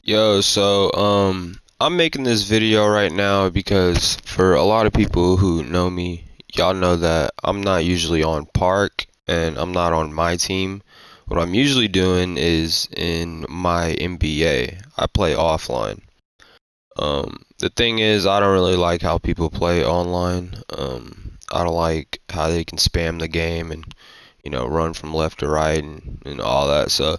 Yo, so I'm making this video right now because for a lot of people who know me, y'all know that I'm not usually on park and I'm not on my team. What I'm usually doing is in my NBA. I play offline. The thing is, I don't really like how people play online. I don't like how they can spam the game and run from left to right and all that. So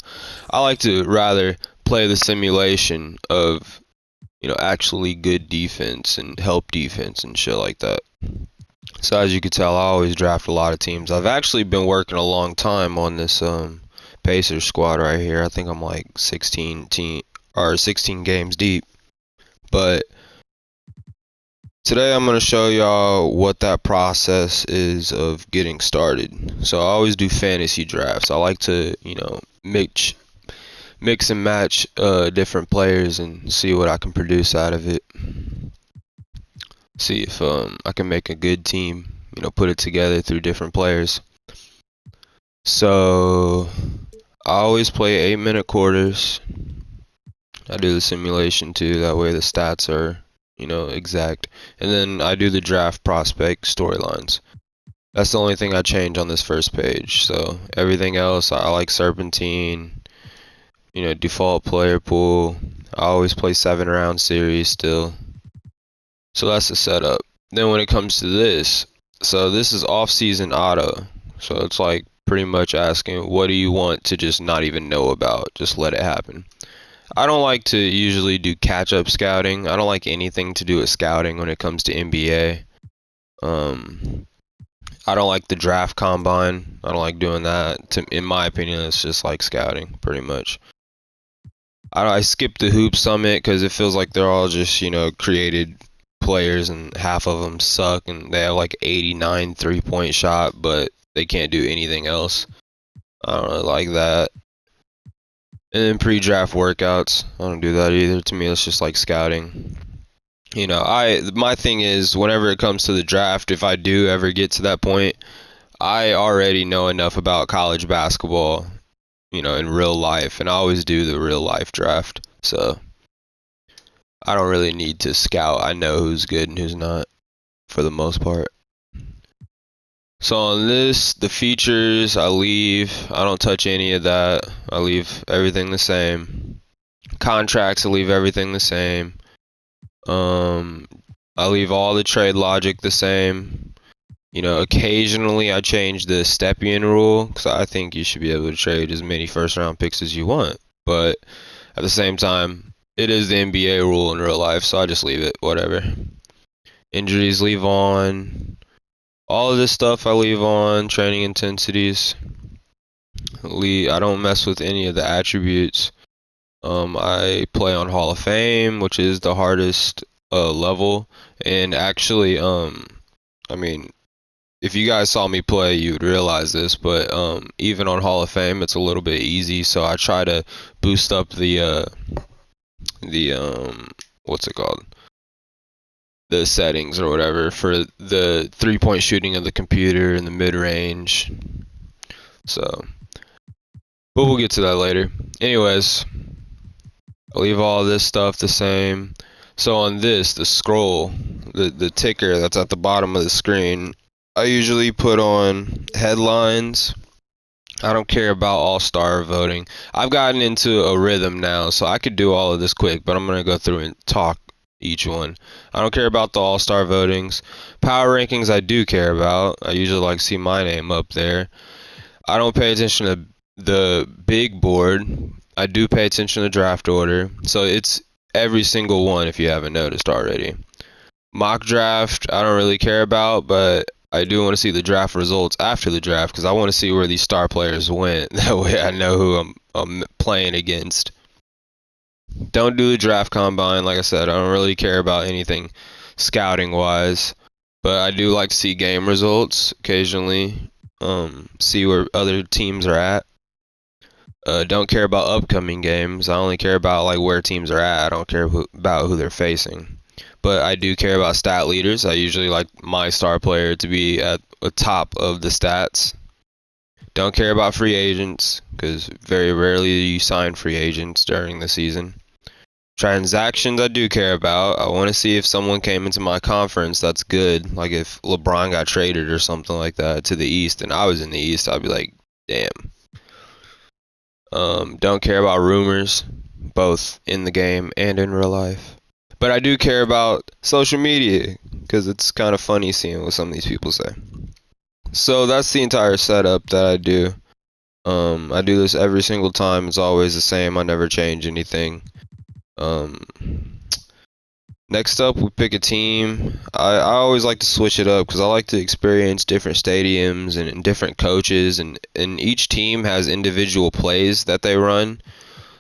I like to rather play the simulation of actually good defense and help defense and shit like that. So as you can tell, I always draft a lot of teams. I've actually been working a long time on this Pacers squad right here. I think I'm like 16 games deep. But today I'm going to show y'all what that process is of getting started. So I always do fantasy drafts. I like to, mix and match different players and see what I can produce out of it. See if I can make a good team, put it together through different players. So I always play 8-minute quarters. I do the simulation too, that way the stats are, exact. And then I do the draft prospect storylines. That's the only thing I change on this first page. So everything else, I like serpentine, default player pool. I always play 7-round series still. So that's the setup. Then when it comes to this, so this is off-season auto. So it's like pretty much asking, what do you want to just not even know about? Just let it happen. I don't like to usually do catch-up scouting. I don't like anything to do with scouting when it comes to NBA. I don't like the draft combine. I don't like doing that. In my opinion, it's just like scouting, pretty much. I skip the hoop summit because it feels like they're all just, created players and half of them suck and they have like 89 3-point shot, but they can't do anything else. I don't really like that. And then pre-draft workouts, I don't do that either. To me, it's just like scouting. My thing is, whenever it comes to the draft, if I do ever get to that point, I already know enough about college basketball, in real life, and I always do the real life draft. So I don't really need to scout. I know who's good and who's not for the most part. So on this, the features, I don't touch any of that. I leave everything the same. Contracts, I leave everything the same. I leave all the trade logic the same. Occasionally I change the step-in rule because I think you should be able to trade as many first-round picks as you want. But at the same time, it is the NBA rule in real life, so I just leave it, whatever. Injuries, leave on. All of this stuff I leave on. Training intensities. I don't mess with any of the attributes. I play on Hall of Fame, which is the hardest level. And actually, if you guys saw me play, you would realize this, but even on Hall of Fame, it's a little bit easy. So I try to boost up the what's it called? The settings or whatever for the 3-point shooting of the computer and the mid-range. So, but we'll get to that later. Anyways, I'll leave all this stuff the same. So on this, the scroll, the ticker that's at the bottom of the screen, I usually put on headlines. I don't care about all-star voting. I've gotten into a rhythm now, so I could do all of this quick, but I'm going to go through and talk each one. I don't care about the all-star votings. Power rankings I do care about. I usually like to see my name up there. I don't pay attention to the big board. I do pay attention to draft order. So it's every single one if you haven't noticed already. Mock draft, I don't really care about, but I do want to see the draft results after the draft because I want to see where these star players went. That way I know who I'm playing against. Don't do the draft combine. Like I said, I don't really care about anything scouting wise, but I do like to see game results occasionally. See where other teams are at. Don't care about upcoming games. I only care about like where teams are at. I don't care about who they're facing. But I do care about stat leaders. I usually like my star player to be at the top of the stats. Don't care about free agents because very rarely do you sign free agents during the season. Transactions I do care about. I want to see if someone came into my conference that's good. Like if LeBron got traded or something like that to the East and I was in the East, I'd be like, damn. Don't care about rumors, both in the game and in real life. But I do care about social media because it's kind of funny seeing what some of these people say. So that's the entire setup that I do. I do this every single time. It's always the same. I never change anything. Um, Next up, we pick a team. I always like to switch it up because I like to experience different stadiums and different coaches, and each team has individual plays that they run.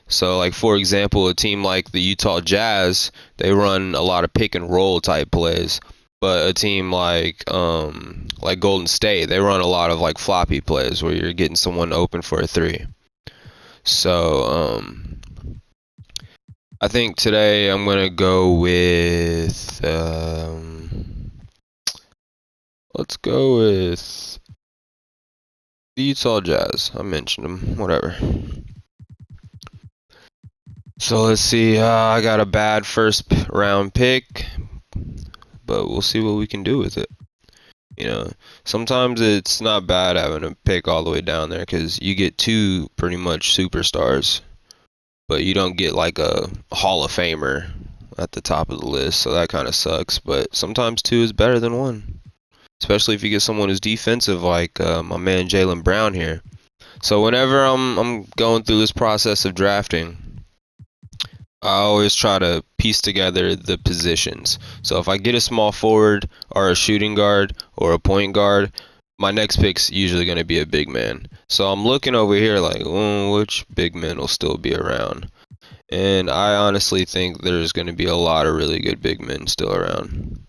So, like for example, a team like the Utah Jazz, they run a lot of pick and roll type plays. But a team like Golden State, they run a lot of like floppy plays where you're getting someone open for a three. So, I think today I'm gonna go with let's go with the Utah Jazz. I mentioned them, whatever. So let's see. I got a bad first round pick, but we'll see what we can do with it. You know, sometimes it's not bad having a pick all the way down there because you get two pretty much superstars, but you don't get like a Hall of Famer at the top of the list, so that kind of sucks. But sometimes two is better than one, especially if you get someone who's defensive like my man Jaylen Brown here. So whenever I'm going through this process of drafting, I always try to piece together the positions. So if I get a small forward or a shooting guard or a point guard, my next pick's usually going to be a big man. So I'm looking over here like, which big men will still be around? And I honestly think there's going to be a lot of really good big men still around.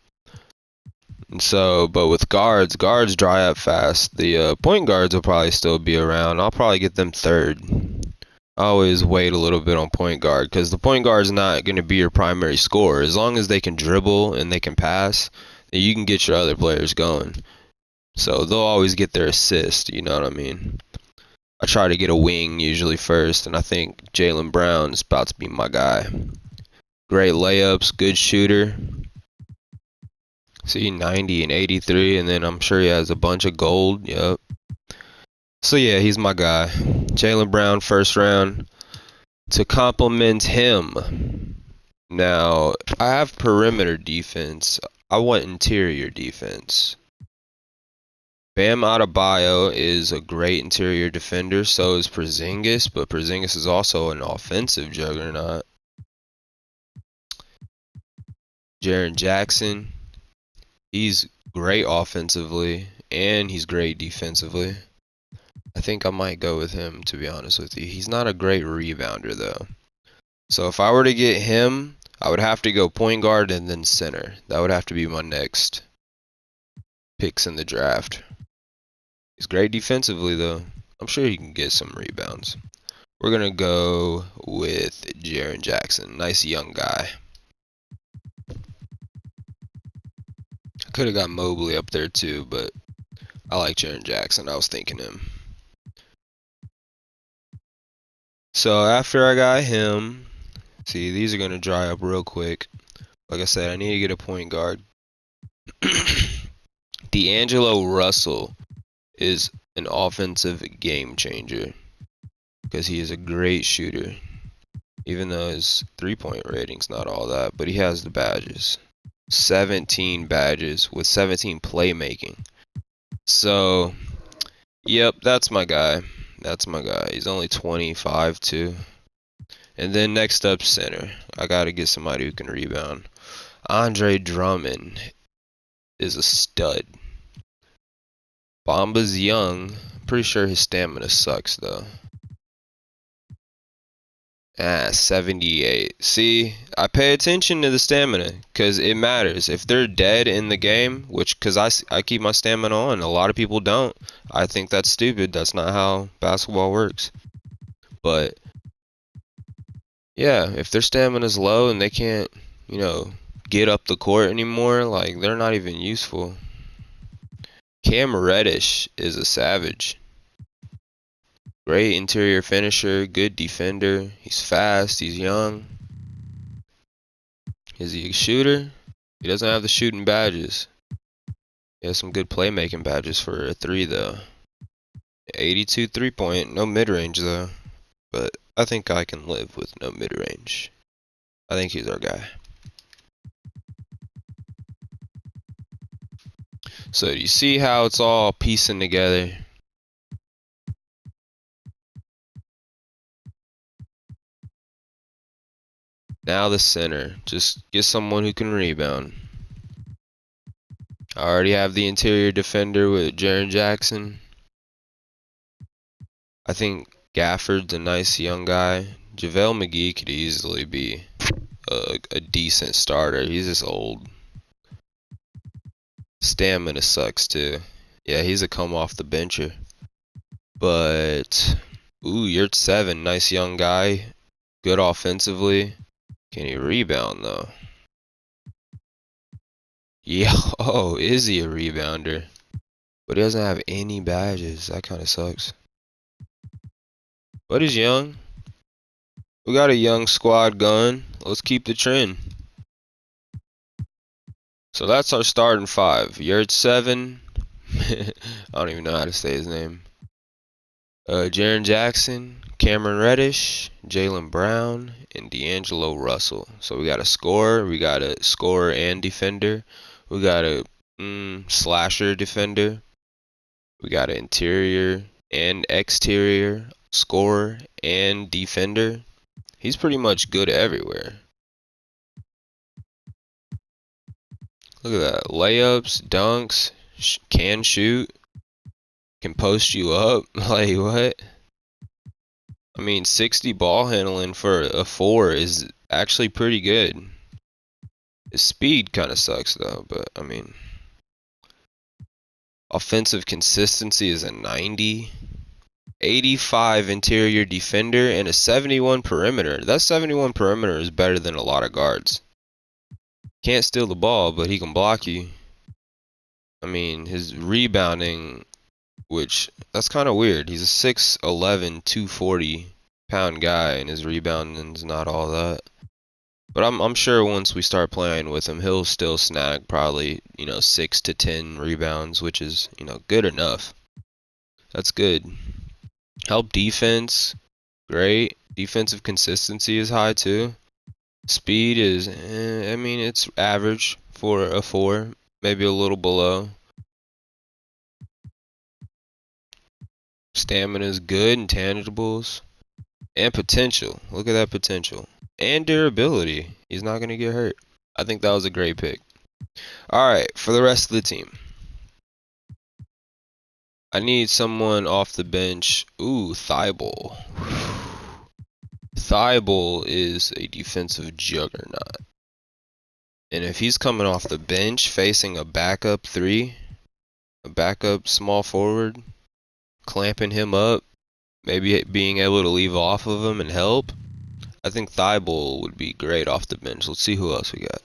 And so, but with guards dry up fast. The point guards will probably still be around. I'll probably get them third. I always wait a little bit on point guard because the point guard is not going to be your primary scorer. As long as they can dribble and they can pass, then you can get your other players going. So they'll always get their assist, you know what I mean? I try to get a wing usually first, and I think Jaylen Brown is about to be my guy. Great layups, good shooter. See, 90 and 83, and then I'm sure he has a bunch of gold. Yep. So yeah, he's my guy. Jaylen Brown, first round. To complement him, now I have perimeter defense. I want interior defense. Bam Adebayo is a great interior defender. So is Porzingis, but Porzingis is also an offensive juggernaut. Jaren Jackson, he's great offensively and he's great defensively. I think I might go with him, to be honest with you. He's not a great rebounder though. So if I were to get him, I would have to go point guard and then center. That would have to be my next picks in the draft. He's great defensively though. I'm sure he can get some rebounds. We're gonna go with Jaren Jackson. Nice young guy. I could have got Mobley up there too, but I like Jaren Jackson. I was thinking him. So after I got him, see, these are gonna dry up real quick. Like I said, I need to get a point guard. D'Angelo Russell is an offensive game changer because he is a great shooter. Even though his three-point rating's not all that, but he has the badges. 17 badges with 17 playmaking. So, yep, that's my guy. That's my guy. He's only 25 too. And then next up, center. I gotta get somebody who can rebound. Andre Drummond is a stud. Bamba's young. Pretty sure his stamina sucks though. 78. See, I pay attention to the stamina because it matters. If they're dead in the game, which because I keep my stamina on, a lot of people don't. I think that's stupid. That's not how basketball works. But yeah, if their stamina's low and they can't, get up the court anymore, like they're not even useful. Cam Reddish is a savage. Great interior finisher, good defender. He's fast, he's young. Is he a shooter? He doesn't have the shooting badges. He has some good playmaking badges for a 3 though. 82 3-point, no mid-range though. But I think I can live with no mid-range. I think he's our guy. So do you see how it's all piecing together? Now the center. Just get someone who can rebound. I already have the interior defender with Jaren Jackson. I think Gafford's a nice young guy. JaVale McGee could easily be a decent starter. He's just old. Stamina sucks too. Yeah, he's a come off the bencher. But ooh, you're 7, nice young guy. Good offensively. Can he rebound though? Yeah, oh, is he a rebounder? But he doesn't have any badges. That kind of sucks. But he's young. We got a young squad going. Let's keep the trend. So that's our starting 5. Yurt 7. I don't even know how to say his name. Jaren Jackson, Cameron Reddish, Jaylen Brown, and D'Angelo Russell. So we got a scorer. We got a scorer and defender. We got a slasher defender. We got an interior and exterior scorer and defender. He's pretty much good everywhere. Look at that. Layups, dunks, can shoot, can post you up. Like, what? I mean, 60 ball handling for a 4 is actually pretty good. His speed kind of sucks, though, but, I mean, offensive consistency is a 90. 85 interior defender and a 71 perimeter. That 71 perimeter is better than a lot of guards. Can't steal the ball, but he can block you. I mean, his rebounding, which that's kind of weird. He's a 6'11", 240-pound guy, and his rebounding's not all that. But I'm sure once we start playing with him, he'll still snag probably 6 to 10 rebounds, which is good enough. That's good. Help defense, great. Defensive consistency is high too. Speed is, I mean, it's average for a 4, maybe a little below. Stamina is good, intangibles, and potential. Look at that potential. And durability. He's not going to get hurt. I think that was a great pick. Alright, for the rest of the team. I need someone off the bench. Ooh, Thibault. Thibault is a defensive juggernaut. And if he's coming off the bench facing a backup 3, a backup small forward, clamping him up, maybe being able to leave off of him and help, I think Thibault would be great off the bench. Let's see who else we got.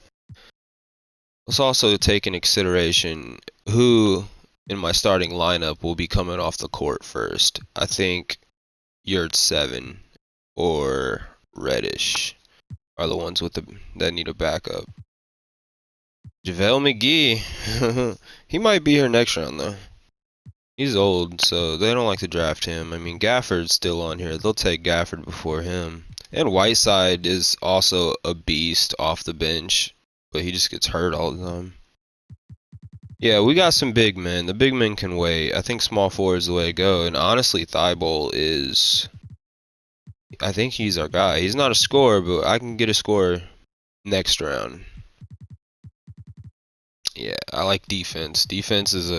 Let's also take into consideration who in my starting lineup will be coming off the court first. I think Yurt 7 or Reddish are the ones that need a backup. JaVale McGee, he might be here next round though. He's old, so they don't like to draft him. I mean, Gafford's still on here. They'll take Gafford before him. And Whiteside is also a beast off the bench, but he just gets hurt all the time. Yeah, we got some big men. The big men can wait. I think small forward is the way to go. And honestly, Thibault is... I think he's our guy. He's not a scorer, but I can get a score next round. Yeah, I like defense. Defense is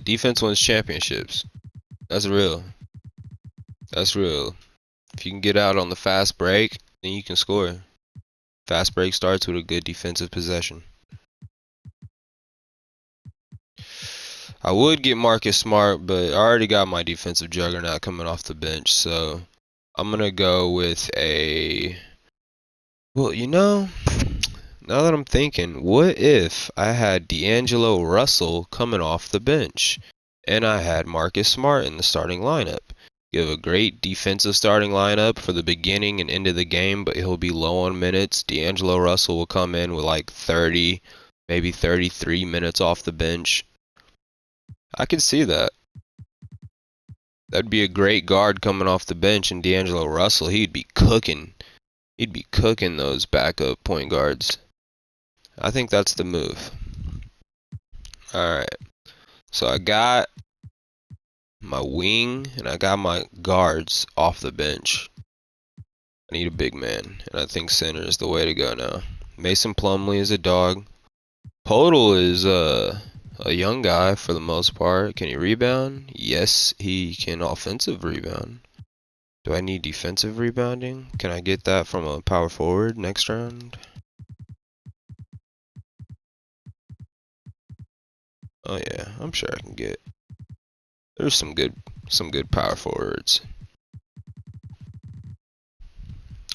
defense wins championships. That's real. That's real. If you can get out on the fast break, then you can score. Fast break starts with a good defensive possession. I would get Marcus Smart, but I already got my defensive juggernaut coming off the bench, so I'm going to go with a... Well, now that I'm thinking, what if I had D'Angelo Russell coming off the bench and I had Marcus Smart in the starting lineup? Give a great defensive starting lineup for the beginning and end of the game, but he'll be low on minutes. D'Angelo Russell will come in with like 30, maybe 33 minutes off the bench. I can see that. That'd be a great guard coming off the bench, and D'Angelo Russell, he'd be cooking. He'd be cooking those backup point guards. I think that's the move. Alright, so I got my wing and I got my guards off the bench. I need a big man, and I think center is the way to go now. Mason Plumlee is a dog. Podol is a young guy for the most part. Can he rebound? Yes, he can offensive rebound. Do I need defensive rebounding? Can I get that from a power forward next round? Oh yeah, I'm sure I can get. There's some good power forwards.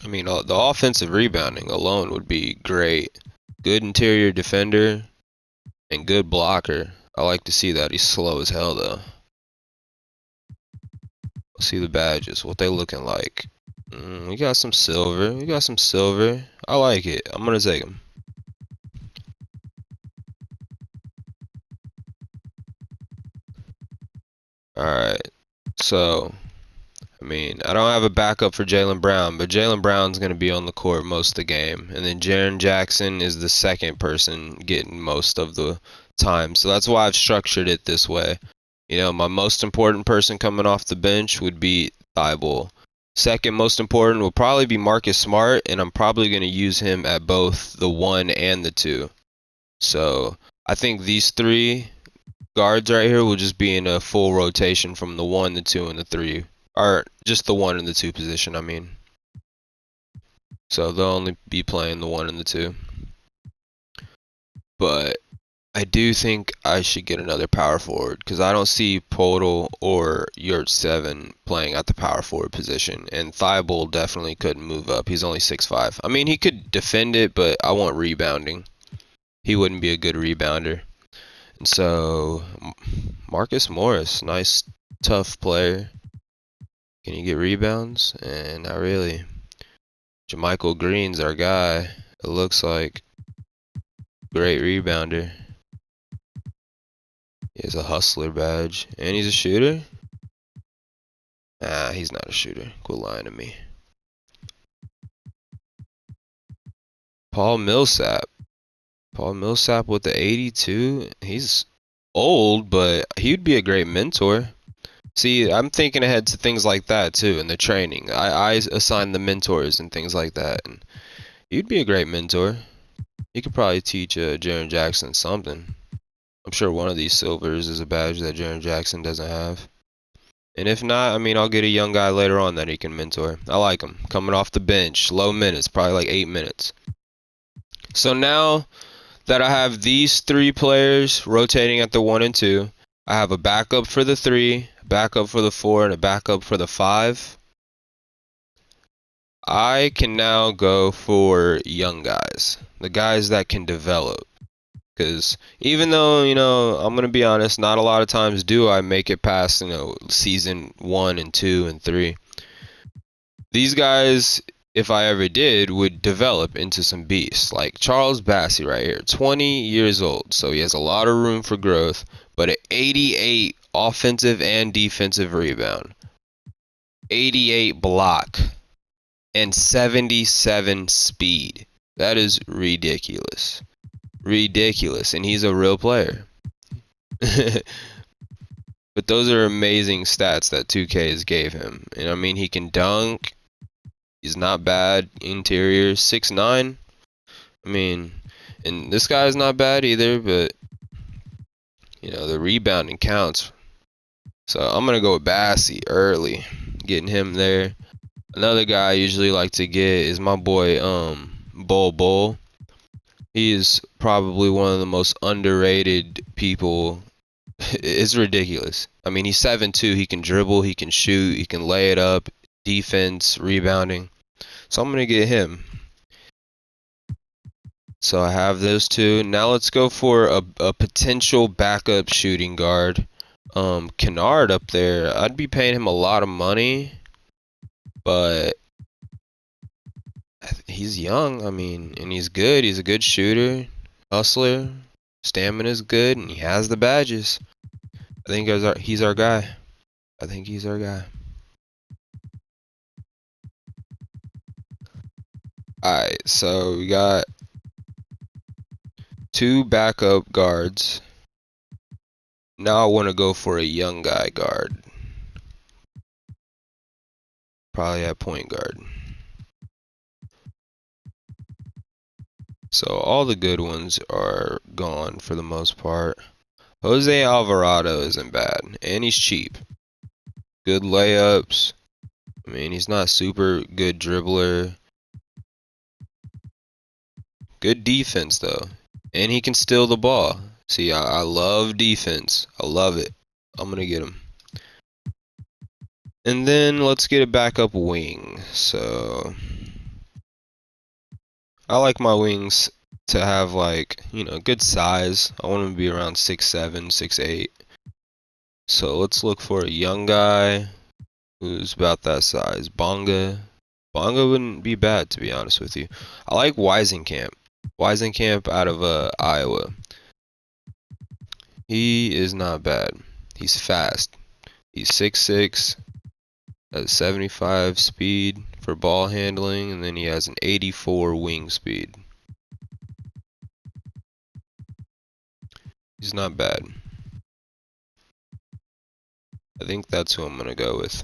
I mean, the offensive rebounding alone would be great. Good interior defender and good blocker. I like to see that. He's slow as hell though. Let's see the badges. What they looking like? We got some silver. We got some silver. I like it. I'm gonna take them. Alright. So, I mean, I don't have a backup for Jaylen Brown, but Jaylen Brown's going to be on the court most of the game. And then Jaren Jackson is the second person getting most of the time. So that's why I've structured it this way. You know, my most important person coming off the bench would be Thibault. Second most important will probably be Marcus Smart, and I'm probably going to use him at both the 1 and the 2. So I think these 3 guards right here will just be in a full rotation from the 1, the 2, and the 3. Or just the 1 and the 2 position, I mean. So they'll only be playing the 1 and the 2. But I do think I should get another power forward because I don't see Podol or Yurt 7 playing at the power forward position. And Thibault definitely couldn't move up. He's only 6'5". I mean, he could defend it, but I want rebounding. He wouldn't be a good rebounder. And so, Marcus Morris, nice, tough player. Can he get rebounds? And not really. JaMychal Green's our guy. It looks like great rebounder. He has a hustler badge. And he's a shooter? Nah, he's not a shooter. Quit lying to me. Paul Millsap. Paul Millsap with the 82. He's old, but he'd be a great mentor. See, I'm thinking ahead to things like that too in the training. I assign the mentors and things like that. And he'd be a great mentor. He could probably teach Jaren Jackson something. I'm sure one of these silvers is a badge that Jaren Jackson doesn't have. And if not, I mean, I'll get a young guy later on that he can mentor. I like him. Coming off the bench, low minutes, probably like 8 minutes. So now that I have these 3 players rotating at the 1 and 2, I have a backup for the 3, a backup for the 4, and a backup for the 5. I can now go for young guys, the guys that can develop. Because even though, you know, I'm going to be honest, not a lot of times do I make it past, you know, season 1 and 2 and 3. These guys, if I ever did, would develop into some beasts. Like Charles Bassey right here, 20 years old. So he has a lot of room for growth, but an 88 offensive and defensive rebound, 88 block, and 77 speed. That is ridiculous. Ridiculous. And he's a real player. But those are amazing stats that 2Ks gave him. And I mean, he can dunk. He's not bad. Interior, 6'9". I mean, and this guy's not bad either, but, you know, the rebounding counts. So I'm going to go with Bassey early. Getting him there. Another guy I usually like to get is my boy, Bull. He is probably one of the most underrated people. It's ridiculous. I mean, he's 7'2". He can dribble, he can shoot, he can lay it up, defense, rebounding. So I'm going to get him. So I have those 2. Now let's go for a potential backup shooting guard. Kennard up there, I'd be paying him a lot of money, but he's young. I mean, and he's good. He's a good shooter, hustler. Stamina is good, and he has the badges. I think he's our guy. I think he's our guy. Alright, so we got 2 backup guards. Now I want to go for a young guy guard. Probably at point guard. So all the good ones are gone for the most part. Jose Alvarado isn't bad, and he's cheap. Good layups. I mean, he's not super good dribbler. Good defense though, and he can steal the ball. See, I love defense. I love it. I'm gonna get him. And then let's get a backup wing. So I like my wings to have, like, good size. I want them to be around 6'7", 6'8". So let's look for a young guy who's about that size. Bonga wouldn't be bad, to be honest with you. I like Weisenkamp. Weisenkamp out of Iowa. He is not bad. He's fast. He's 6'6", has 75 speed for ball handling, and then he has an 84 wing speed. He's not bad. I think that's who I'm going to go with.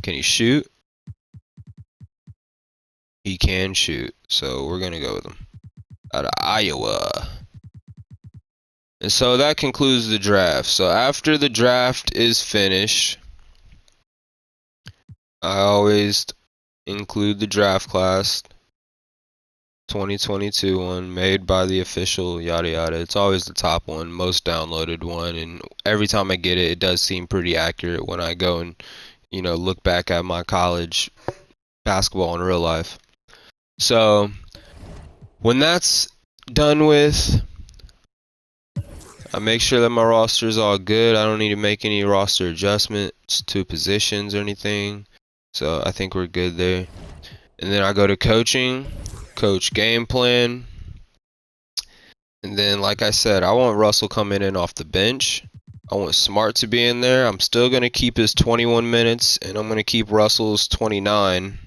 Can he shoot? He can shoot, so we're going to go with him. Out of Iowa. And so that concludes the draft. So after the draft is finished, I always include the draft class 2022 one made by the official yada yada. It's always the top one, most downloaded one, and every time I get it, it does seem pretty accurate when I go and look back at my college basketball in real life. So when that's done with, I make sure that my roster is all good. I don't need to make any roster adjustments to positions or anything. So I think we're good there. And then I go to coaching, coach game plan. And then, like I said, I want Russell coming in off the bench. I want Smart to be in there. I'm still going to keep his 21 minutes, and I'm going to keep Russell's 29.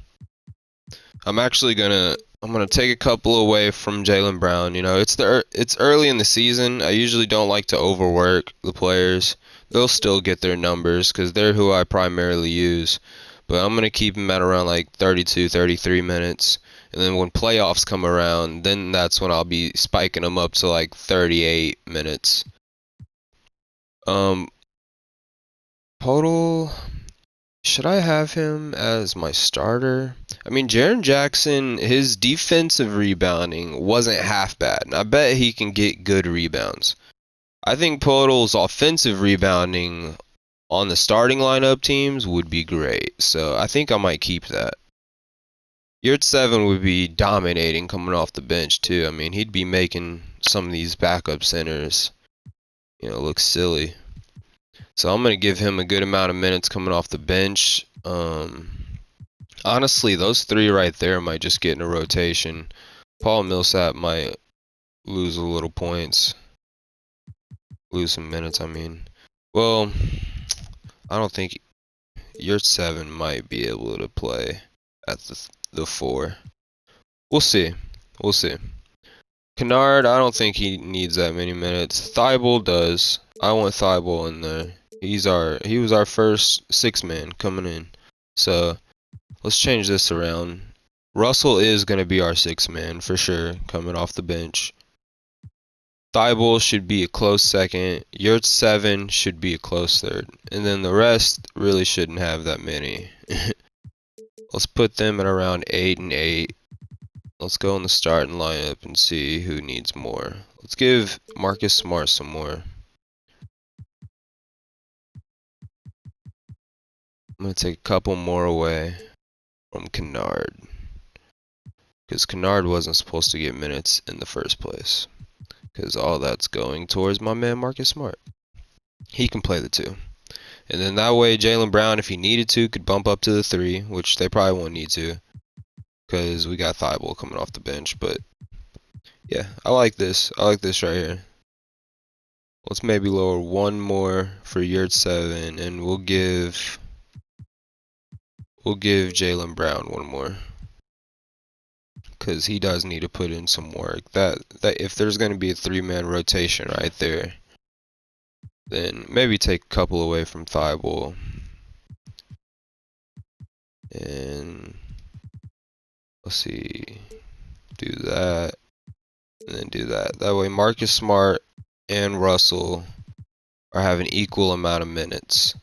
I'm gonna take a couple away from Jaylen Brown. It's early in the season. I usually don't like to overwork the players. They'll still get their numbers because they're who I primarily use. But I'm gonna keep them at around like 32, 33 minutes. And then when playoffs come around, then that's when I'll be spiking them up to like 38 minutes. Total. Should I have him as my starter? I mean, Jaren Jackson, his defensive rebounding wasn't half bad, and I bet he can get good rebounds. I think Podol's offensive rebounding on the starting lineup teams would be great, so I think I might keep that. Yurt 7 would be dominating coming off the bench, too. I mean, he'd be making some of these backup centers, look silly. So I'm going to give him a good amount of minutes coming off the bench. Honestly, those 3 right there might just get in a rotation. Paul Millsap might lose a little points. Lose some minutes, I mean. Well, I don't think your 7 might be able to play at the 4. We'll see. We'll see. Kennard, I don't think he needs that many minutes. Thibault does. I want Thibault in there. He was our first 6-man coming in. So let's change this around. Russell is going to be our 6-man for sure, coming off the bench. Thibault should be a close second. Yurt 7 should be a close third. And then the rest really shouldn't have that many. Let's put them at around 8 and 8. Let's go in the starting lineup and see who needs more. Let's give Marcus Smart some more. I'm going to take a couple more away from Kennard. Because Kennard wasn't supposed to get minutes in the first place. Because all that's going towards my man Marcus Smart. He can play the 2. And then that way, Jaylen Brown, if he needed to, could bump up to the 3, which they probably won't need to, because we got Thibault coming off the bench. But yeah, I like this. I like this right here. Let's maybe lower one more for Yurt 7, and we'll give Jaylen Brown one more, because he does need to put in some work. That if there's going to be a 3-man rotation right there, then maybe take a couple away from Thibault, and let's see, do that, and then do that. That way Marcus Smart and Russell are having equal amount of minutes,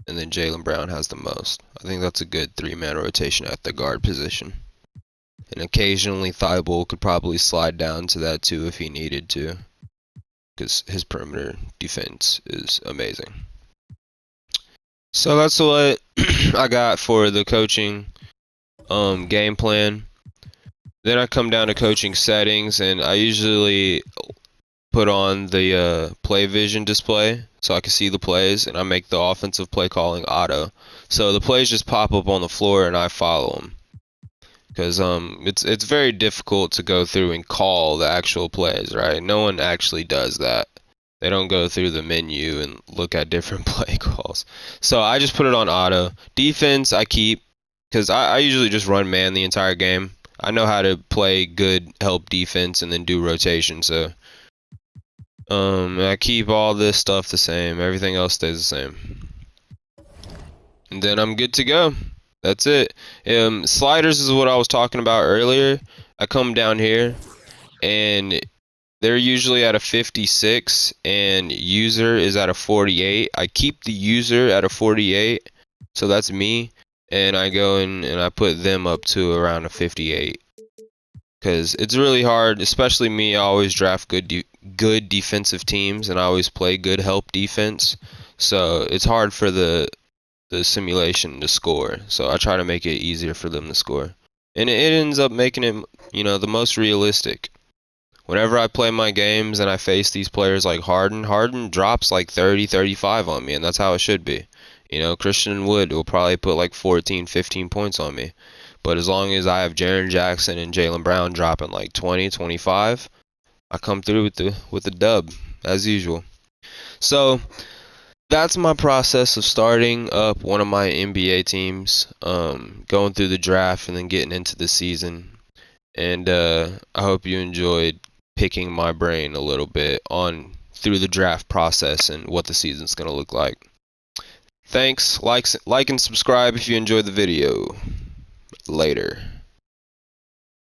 and then Jaylen Brown has the most. I think that's a good 3-man rotation at the guard position. And occasionally Thibault could probably slide down to that too if he needed to, because his perimeter defense is amazing. So that's what I got for the coaching game plan. Then I come down to coaching settings, and I usually put on the play vision display so I can see the plays, and I make the offensive play calling auto. So the plays just pop up on the floor and I follow them. Because it's very difficult to go through and call the actual plays, right? No one actually does that. They don't go through the menu and look at different play calls. So I just put it on auto. Defense I keep, because I usually just run man the entire game. I know how to play good help defense and then do rotation. So I keep all this stuff the same. Everything else stays the same. And then I'm good to go. That's it. Sliders is what I was talking about earlier. I come down here, and they're usually at a 56, and user is at a 48. I keep the user at a 48, so that's me, and I go in and I put them up to around a 58. Because it's really hard, especially me. I always draft good defensive teams, and I always play good help defense. So it's hard for the simulation to score. So I try to make it easier for them to score, and it ends up making it, the most realistic. Whenever I play my games and I face these players like Harden drops like 30, 35 on me, and that's how it should be. Christian Wood will probably put like 14, 15 points on me. But as long as I have Jaren Jackson and Jaylen Brown dropping like 20, 25, I come through with the dub, as usual. So that's my process of starting up one of my NBA teams, going through the draft and then getting into the season. And I hope you enjoyed picking my brain a little bit on through the draft process and what the season's going to look like. Thanks. Like and subscribe if you enjoyed the video. Later.